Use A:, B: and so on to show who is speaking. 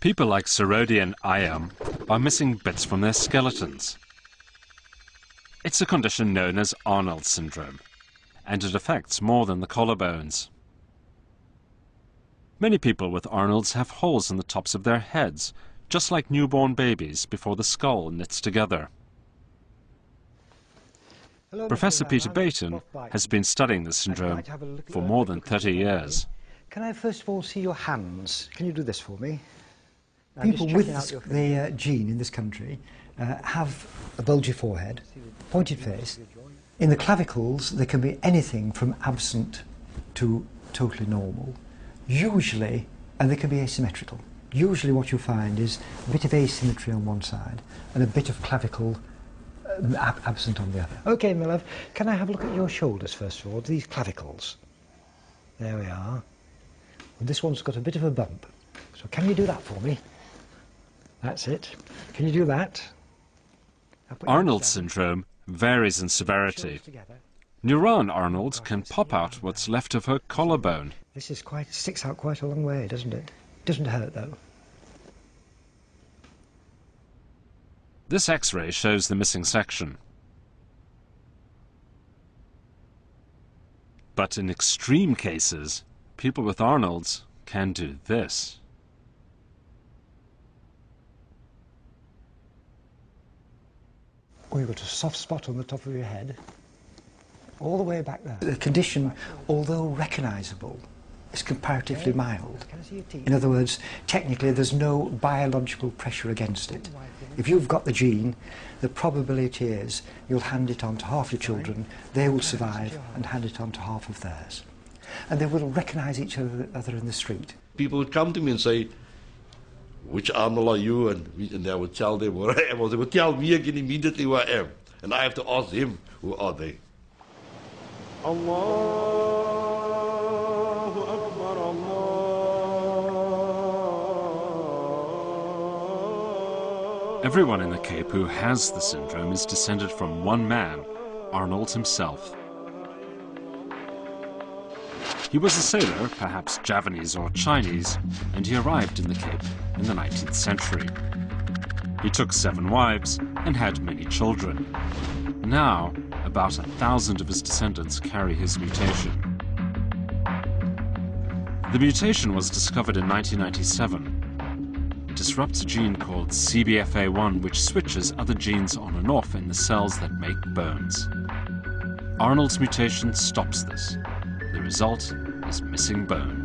A: People like Sarodi and Ayam are missing bits from their skeletons. It's a condition known as Arnold syndrome, and it affects more than the collarbones. Many people with Arnold's have holes in the tops of their heads, just like newborn babies before the skull knits together.
B: Hello,
A: Professor Peter Bayton has been studying this syndrome for more than 30 years.
B: Can I first of all see your hands? Can you do this for me?
C: People with the gene in this country have a bulgy forehead, pointed face. In the clavicles, there can be anything from absent to totally normal. Usually, and they can be asymmetrical. Usually what you find is a bit of asymmetry on one side and a bit of clavicle absent on the other.
B: Okay, my love, can I have a look at your shoulders first of all, these clavicles? There we are. And this one's got a bit of a bump. So can you do that for me? That's it. Can you do that?
A: Arnold syndrome varies in severity. Nuran Arnold can pop out what's left of her collarbone.
B: This is sticks out quite a long way, doesn't it? Doesn't hurt though.
A: This X-ray shows the missing section. But in extreme cases, people with Arnold's can do this.
B: Oh, you've got a soft spot on the top of your head, all the way back there.
C: The condition, although recognisable, is comparatively mild. In other words, technically there's no biological pressure against it. If you've got the gene, the probability is you'll hand it on to half your children, they will survive and hand it on to half of theirs. And they will recognise each other in the street.
D: People would come to me and say, which Arnold are you? And I would tell them what I am. Or they would tell me again immediately who I am. And I have to ask them, who are they? Allahu Akbar, Allah.
A: Everyone in the Cape who has the syndrome is descended from one man, Arnold himself. He was a sailor, perhaps Javanese or Chinese, and he arrived in the Cape in the 19th century. He took 7 wives and had many children. Now, about 1,000 of his descendants carry his mutation. The mutation was discovered in 1997. It disrupts a gene called CBFA1, which switches other genes on and off in the cells that make bones. Arnold's mutation stops this. The result is missing bone.